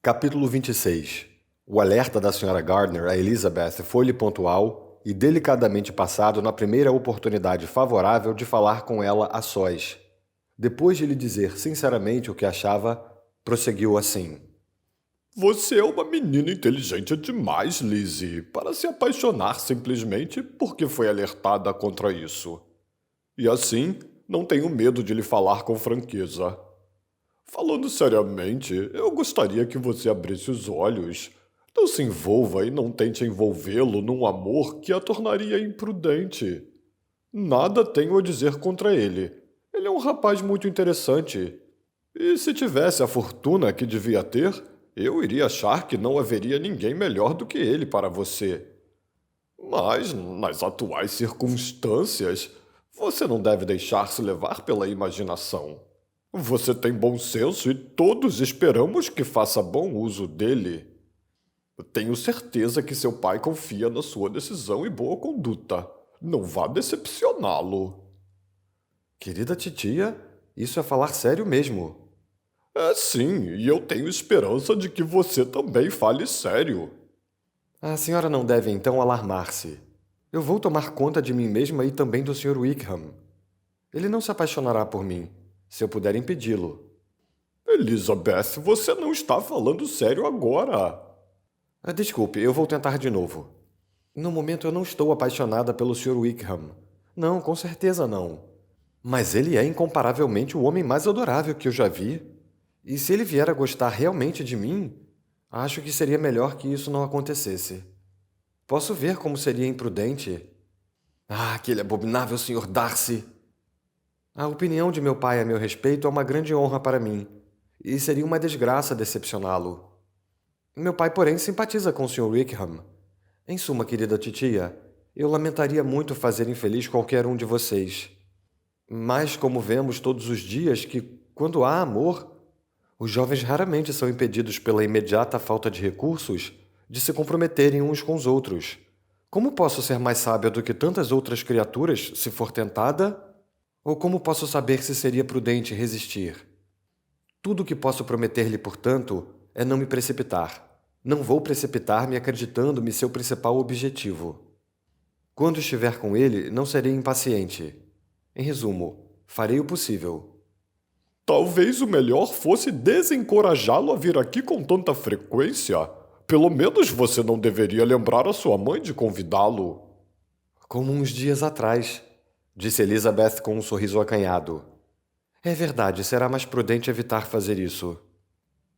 Capítulo 26. O alerta da Sra. Gardner a Elizabeth foi-lhe pontual e delicadamente passado na primeira oportunidade favorável de falar com ela a sós. Depois de lhe dizer sinceramente o que achava, prosseguiu assim. Você é uma menina inteligente demais, Lizzie, para se apaixonar simplesmente porque foi alertada contra isso. E assim, não tenho medo de lhe falar com franqueza. Falando seriamente, eu gostaria que você abrisse os olhos. Não se envolva e não tente envolvê-lo num amor que a tornaria imprudente. Nada tenho a dizer contra ele. Ele é um rapaz muito interessante. E se tivesse a fortuna que devia ter, eu iria achar que não haveria ninguém melhor do que ele para você. Mas, nas atuais circunstâncias, você não deve deixar-se levar pela imaginação. Você tem bom senso e todos esperamos que faça bom uso dele. Tenho certeza que seu pai confia na sua decisão e boa conduta. Não vá decepcioná-lo. Querida titia, isso é falar sério mesmo. É sim, e eu tenho esperança de que você também fale sério. A senhora não deve então alarmar-se. Eu vou tomar conta de mim mesma e também do Sr. Wickham. Ele não se apaixonará por mim, se eu puder impedi-lo. Elizabeth, você não está falando sério agora. Desculpe, eu vou tentar de novo. No momento eu não estou apaixonada pelo Sr. Wickham. Não, com certeza não. Mas ele é incomparavelmente o homem mais adorável que eu já vi. E se ele vier a gostar realmente de mim, acho que seria melhor que isso não acontecesse. Posso ver como seria imprudente. Aquele abominável Sr. Darcy! A opinião de meu pai a meu respeito é uma grande honra para mim, e seria uma desgraça decepcioná-lo. Meu pai, porém, simpatiza com o Sr. Wickham. Em suma, querida titia, eu lamentaria muito fazer infeliz qualquer um de vocês. Mas como vemos todos os dias que, quando há amor, os jovens raramente são impedidos pela imediata falta de recursos de se comprometerem uns com os outros. Como posso ser mais sábia do que tantas outras criaturas, se for tentada? Ou como posso saber se seria prudente resistir? Tudo o que posso prometer-lhe, portanto, é não me precipitar. Não vou precipitar-me acreditando-me seu principal objetivo. Quando estiver com ele, não serei impaciente. Em resumo, farei o possível. Talvez o melhor fosse desencorajá-lo a vir aqui com tanta frequência. Pelo menos você não deveria lembrar a sua mãe de convidá-lo. Como uns dias atrás, disse Elizabeth com um sorriso acanhado. É verdade, será mais prudente evitar fazer isso.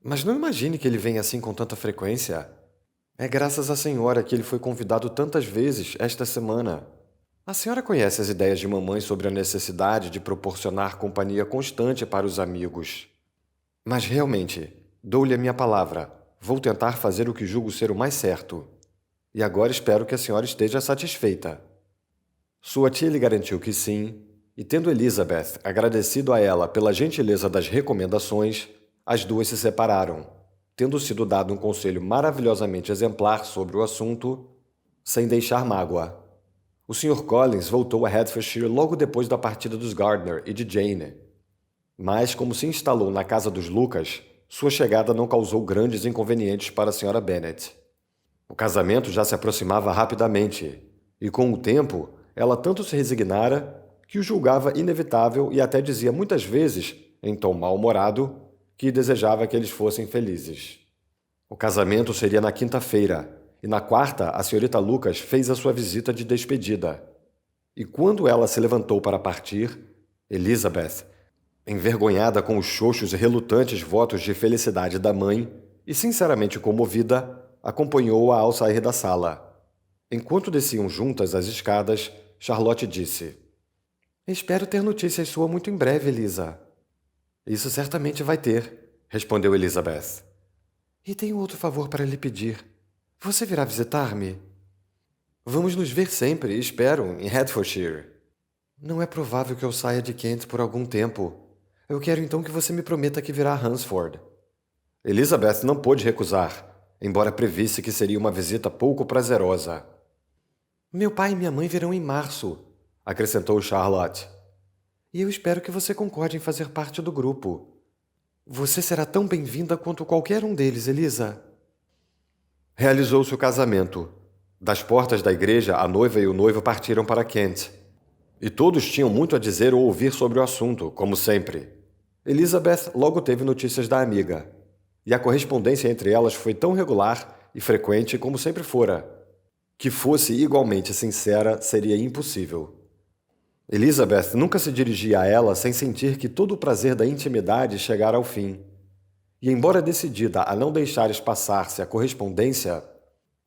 Mas não imagine que ele venha assim com tanta frequência. É graças à senhora que ele foi convidado tantas vezes esta semana. A senhora conhece as ideias de mamãe sobre a necessidade de proporcionar companhia constante para os amigos. Mas realmente, dou-lhe a minha palavra. Vou tentar fazer o que julgo ser o mais certo. E agora espero que a senhora esteja satisfeita. Sua tia lhe garantiu que sim, e tendo Elizabeth agradecido a ela pela gentileza das recomendações, as duas se separaram, tendo sido dado um conselho maravilhosamente exemplar sobre o assunto, sem deixar mágoa. O Sr. Collins voltou a Hertfordshire logo depois da partida dos Gardner e de Jane. Mas, como se instalou na casa dos Lucas, sua chegada não causou grandes inconvenientes para a Sra. Bennet. O casamento já se aproximava rapidamente, e com o tempo, ela tanto se resignara que o julgava inevitável e até dizia muitas vezes, em tom mal-humorado, que desejava que eles fossem felizes. O casamento seria na quinta-feira, e na quarta a senhorita Lucas fez a sua visita de despedida. E quando ela se levantou para partir, Elizabeth, envergonhada com os xoxos e relutantes votos de felicidade da mãe e sinceramente comovida, acompanhou-a ao sair da sala. Enquanto desciam juntas as escadas, Charlotte disse: Espero ter notícias sua muito em breve, Elisa. Isso certamente vai ter, respondeu Elizabeth. E tenho outro favor para lhe pedir. Você virá visitar-me? Vamos nos ver sempre, espero, em Hertfordshire. Não é provável que eu saia de Kent por algum tempo. Eu quero então que você me prometa que virá a Hunsford. Elizabeth não pôde recusar, embora previsse que seria uma visita pouco prazerosa. Meu pai e minha mãe virão em março, acrescentou Charlotte. E eu espero que você concorde em fazer parte do grupo. Você será tão bem-vinda quanto qualquer um deles, Elisa. Realizou-se o casamento. Das portas da igreja, a noiva e o noivo partiram para Kent. E todos tinham muito a dizer ou ouvir sobre o assunto, como sempre. Elizabeth logo teve notícias da amiga. E a correspondência entre elas foi tão regular e frequente como sempre fora. Que fosse igualmente sincera seria impossível. Elizabeth nunca se dirigia a ela sem sentir que todo o prazer da intimidade chegara ao fim. E embora decidida a não deixar espaçar-se a correspondência,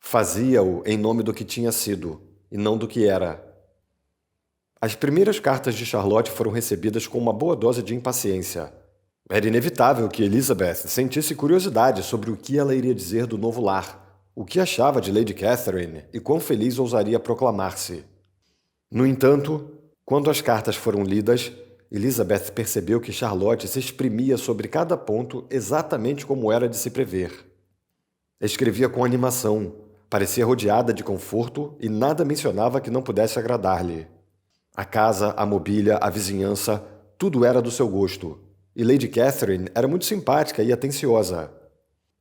fazia-o em nome do que tinha sido, e não do que era. As primeiras cartas de Charlotte foram recebidas com uma boa dose de impaciência. Era inevitável que Elizabeth sentisse curiosidade sobre o que ela iria dizer do novo lar, o que achava de Lady Catherine e quão feliz ousaria proclamar-se. No entanto, quando as cartas foram lidas, Elizabeth percebeu que Charlotte se exprimia sobre cada ponto exatamente como era de se prever. Escrevia com animação, parecia rodeada de conforto e nada mencionava que não pudesse agradar-lhe. A casa, a mobília, a vizinhança, tudo era do seu gosto. E Lady Catherine era muito simpática e atenciosa.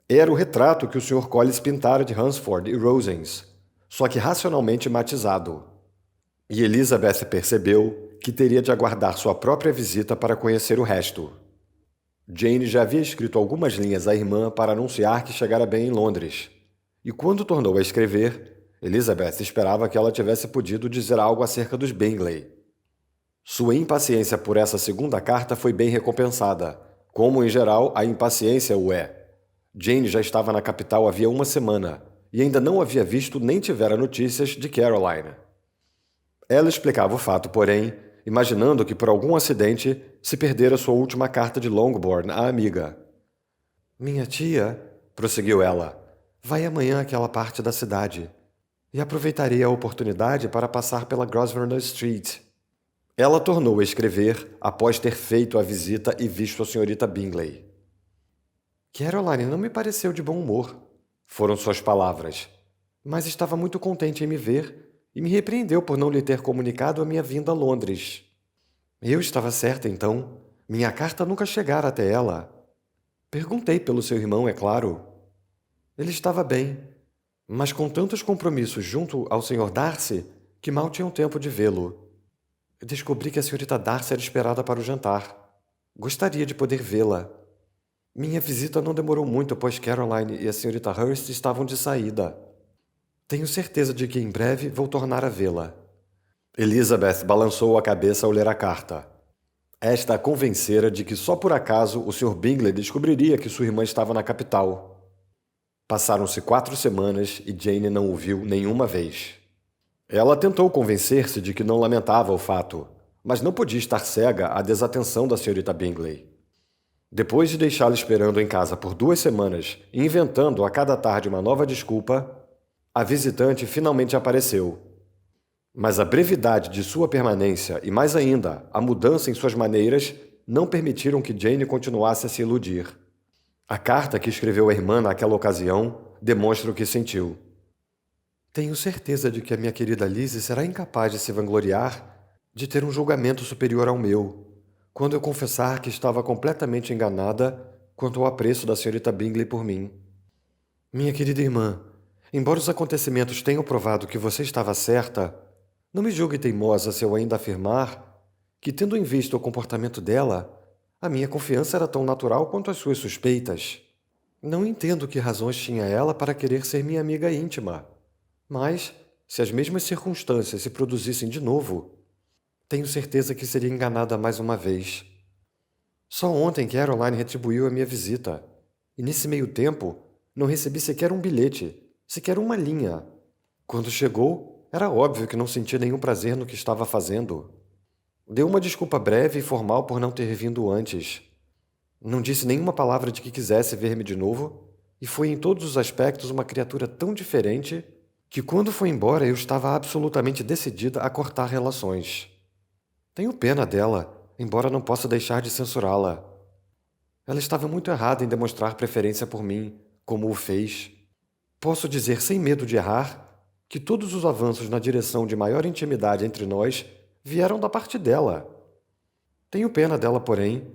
Era o retrato que o Sr. Collis pintara de Hunsford e Rosings, só que racionalmente matizado. E Elizabeth percebeu que teria de aguardar sua própria visita para conhecer o resto. Jane já havia escrito algumas linhas à irmã para anunciar que chegara bem em Londres. E quando tornou a escrever, Elizabeth esperava que ela tivesse podido dizer algo acerca dos Bingley. Sua impaciência por essa segunda carta foi bem recompensada, como, em geral, a impaciência o é. Jane já estava na capital havia uma semana e ainda não havia visto nem tivera notícias de Caroline. Ela explicava o fato, porém, imaginando que por algum acidente se perdera sua última carta de Longbourn à amiga. Minha tia, prosseguiu ela, vai amanhã àquela parte da cidade e aproveitarei a oportunidade para passar pela Grosvenor Street. Ela tornou a escrever após ter feito a visita e visto a senhorita Bingley. Caroline não me pareceu de bom humor, foram suas palavras, mas estava muito contente em me ver e me repreendeu por não lhe ter comunicado a minha vinda a Londres. Eu estava certa, então. Minha carta nunca chegara até ela. Perguntei pelo seu irmão, é claro. Ele estava bem, mas com tantos compromissos junto ao Sr. Darcy que mal tinham tempo de vê-lo. Descobri que a senhorita Darcy era esperada para o jantar. Gostaria de poder vê-la. Minha visita não demorou muito, pois Caroline e a senhorita Hurst estavam de saída. Tenho certeza de que em breve vou tornar a vê-la. Elizabeth balançou a cabeça ao ler a carta. Esta a convencera de que só por acaso o Sr. Bingley descobriria que sua irmã estava na capital. Passaram-se 4 semanas e Jane não o viu nenhuma vez. Ela tentou convencer-se de que não lamentava o fato, mas não podia estar cega à desatenção da senhorita Bingley. Depois de deixá-la esperando em casa por 2 semanas e inventando a cada tarde uma nova desculpa, a visitante finalmente apareceu. Mas a brevidade de sua permanência e, mais ainda, a mudança em suas maneiras não permitiram que Jane continuasse a se iludir. A carta que escreveu à irmã naquela ocasião demonstra o que sentiu. Tenho certeza de que a minha querida Lizzie será incapaz de se vangloriar de ter um julgamento superior ao meu, quando eu confessar que estava completamente enganada quanto ao apreço da senhorita Bingley por mim. Minha querida irmã, embora os acontecimentos tenham provado que você estava certa, não me julgue teimosa se eu ainda afirmar que, tendo em vista o comportamento dela, a minha confiança era tão natural quanto as suas suspeitas. Não entendo que razões tinha ela para querer ser minha amiga íntima. Mas, se as mesmas circunstâncias se produzissem de novo, tenho certeza que seria enganada mais uma vez. Só ontem Caroline retribuiu a minha visita, e nesse meio tempo não recebi sequer um bilhete, sequer uma linha. Quando chegou, era óbvio que não sentia nenhum prazer no que estava fazendo. Deu uma desculpa breve e formal por não ter vindo antes. Não disse nenhuma palavra de que quisesse ver-me de novo, e foi em todos os aspectos uma criatura tão diferente que quando foi embora eu estava absolutamente decidida a cortar relações. Tenho pena dela, embora não possa deixar de censurá-la. Ela estava muito errada em demonstrar preferência por mim, como o fez. Posso dizer sem medo de errar que todos os avanços na direção de maior intimidade entre nós vieram da parte dela. Tenho pena dela, porém,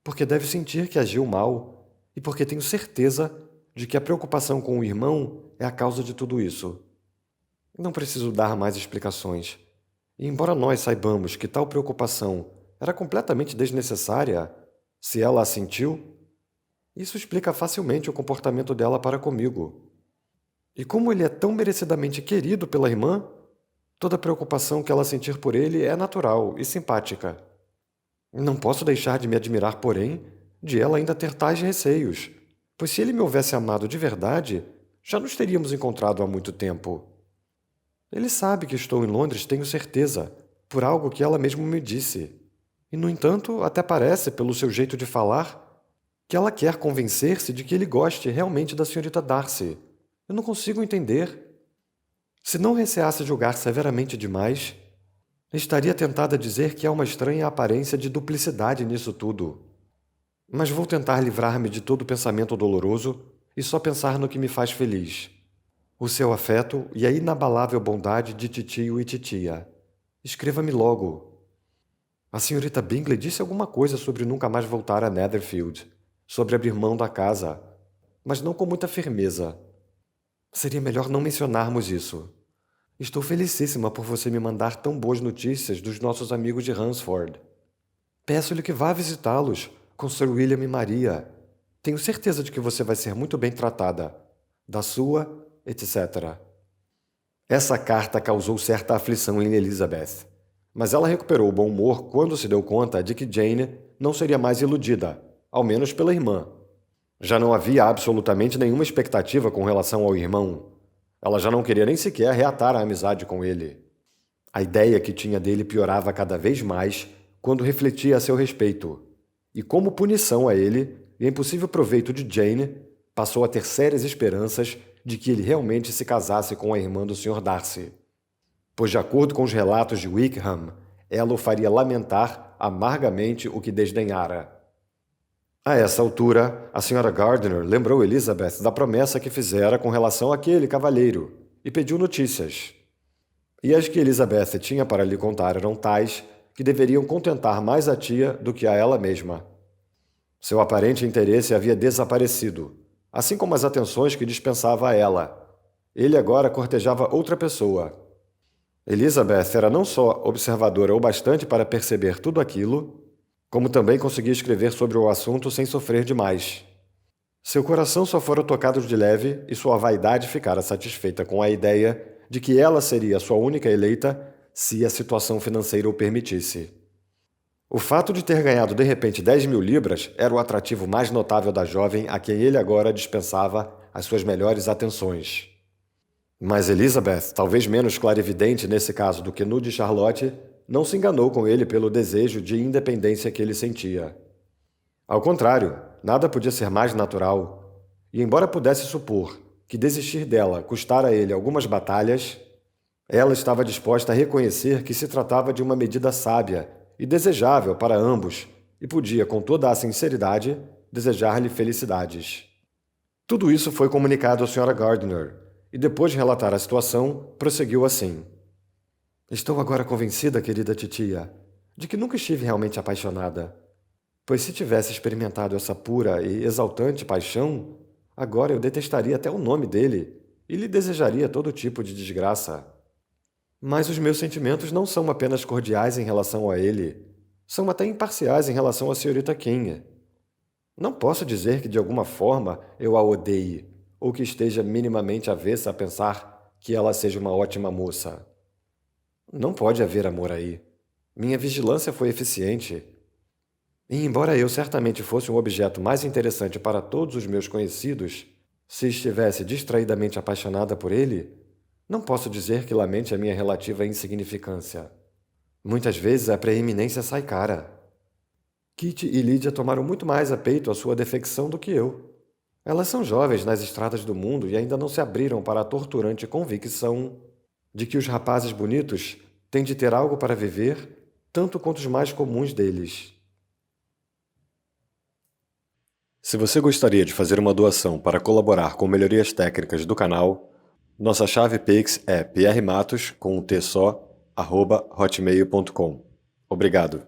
porque deve sentir que agiu mal e porque tenho certeza de que a preocupação com o irmão é a causa de tudo isso. Não preciso dar mais explicações. E embora nós saibamos que tal preocupação era completamente desnecessária, se ela a sentiu, isso explica facilmente o comportamento dela para comigo. E como ele é tão merecidamente querido pela irmã, toda preocupação que ela sentir por ele é natural e simpática. Não posso deixar de me admirar, porém, de ela ainda ter tais receios, pois se ele me houvesse amado de verdade, já nos teríamos encontrado há muito tempo. Ele sabe que estou em Londres, tenho certeza, por algo que ela mesma me disse. E, no entanto, até parece, pelo seu jeito de falar, que ela quer convencer-se de que ele goste realmente da senhorita Darcy. Eu não consigo entender. Se não receasse julgar severamente demais, estaria tentada a dizer que há uma estranha aparência de duplicidade nisso tudo. Mas vou tentar livrar-me de todo pensamento doloroso e só pensar no que me faz feliz. O seu afeto e a inabalável bondade de titio e titia. Escreva-me logo. A senhorita Bingley disse alguma coisa sobre nunca mais voltar a Netherfield, sobre abrir mão da casa, mas não com muita firmeza. Seria melhor não mencionarmos isso. Estou felicíssima por você me mandar tão boas notícias dos nossos amigos de Hunsford. Peço-lhe que vá visitá-los, com Sir William e Maria. Tenho certeza de que você vai ser muito bem tratada. Da sua, etc. Essa carta causou certa aflição em Elizabeth, mas ela recuperou o bom humor quando se deu conta de que Jane não seria mais iludida, ao menos pela irmã. Já não havia absolutamente nenhuma expectativa com relação ao irmão. Ela já não queria nem sequer reatar a amizade com ele. A ideia que tinha dele piorava cada vez mais quando refletia a seu respeito. E como punição a ele, e em possível proveito de Jane, passou a ter sérias esperanças de que ele realmente se casasse com a irmã do Sr. Darcy. Pois, de acordo com os relatos de Wickham, ela o faria lamentar amargamente o que desdenhara. A essa altura, a Sra. Gardiner lembrou Elizabeth da promessa que fizera com relação àquele cavalheiro e pediu notícias. E as que Elizabeth tinha para lhe contar eram tais que deveriam contentar mais a tia do que a ela mesma. Seu aparente interesse havia desaparecido, assim como as atenções que dispensava a ela. Ele agora cortejava outra pessoa. Elizabeth era não só observadora o bastante para perceber tudo aquilo, como também conseguia escrever sobre o assunto sem sofrer demais. Seu coração só fora tocado de leve e sua vaidade ficara satisfeita com a ideia de que ela seria sua única eleita se a situação financeira o permitisse. O fato de ter ganhado de repente 10.000 libras era o atrativo mais notável da jovem a quem ele agora dispensava as suas melhores atenções. Mas Elizabeth, talvez menos clarividente nesse caso do que no de Charlotte, não se enganou com ele pelo desejo de independência que ele sentia. Ao contrário, nada podia ser mais natural, e embora pudesse supor que desistir dela custara a ele algumas batalhas, ela estava disposta a reconhecer que se tratava de uma medida sábia e desejável para ambos, e podia, com toda a sinceridade, desejar-lhe felicidades. Tudo isso foi comunicado à Sra. Gardiner, e depois de relatar a situação, prosseguiu assim. Estou agora convencida, querida titia, de que nunca estive realmente apaixonada. Pois se tivesse experimentado essa pura e exaltante paixão, agora eu detestaria até o nome dele e lhe desejaria todo tipo de desgraça. Mas os meus sentimentos não são apenas cordiais em relação a ele, são até imparciais em relação à senhorita King. Não posso dizer que de alguma forma eu a odeie, ou que esteja minimamente avessa a pensar que ela seja uma ótima moça. Não pode haver amor aí. Minha vigilância foi eficiente. E embora eu certamente fosse um objeto mais interessante para todos os meus conhecidos, se estivesse distraidamente apaixonada por ele, não posso dizer que lamente a minha relativa insignificância. Muitas vezes a preeminência sai cara. Kitty e Lydia tomaram muito mais a peito a sua defecção do que eu. Elas são jovens nas estradas do mundo e ainda não se abriram para a torturante convicção de que os rapazes bonitos têm de ter algo para viver, tanto quanto os mais comuns deles. Se você gostaria de fazer uma doação para colaborar com melhorias técnicas do canal, nossa chave Pix é prmatos, com um T só, @hotmail.com. Obrigado.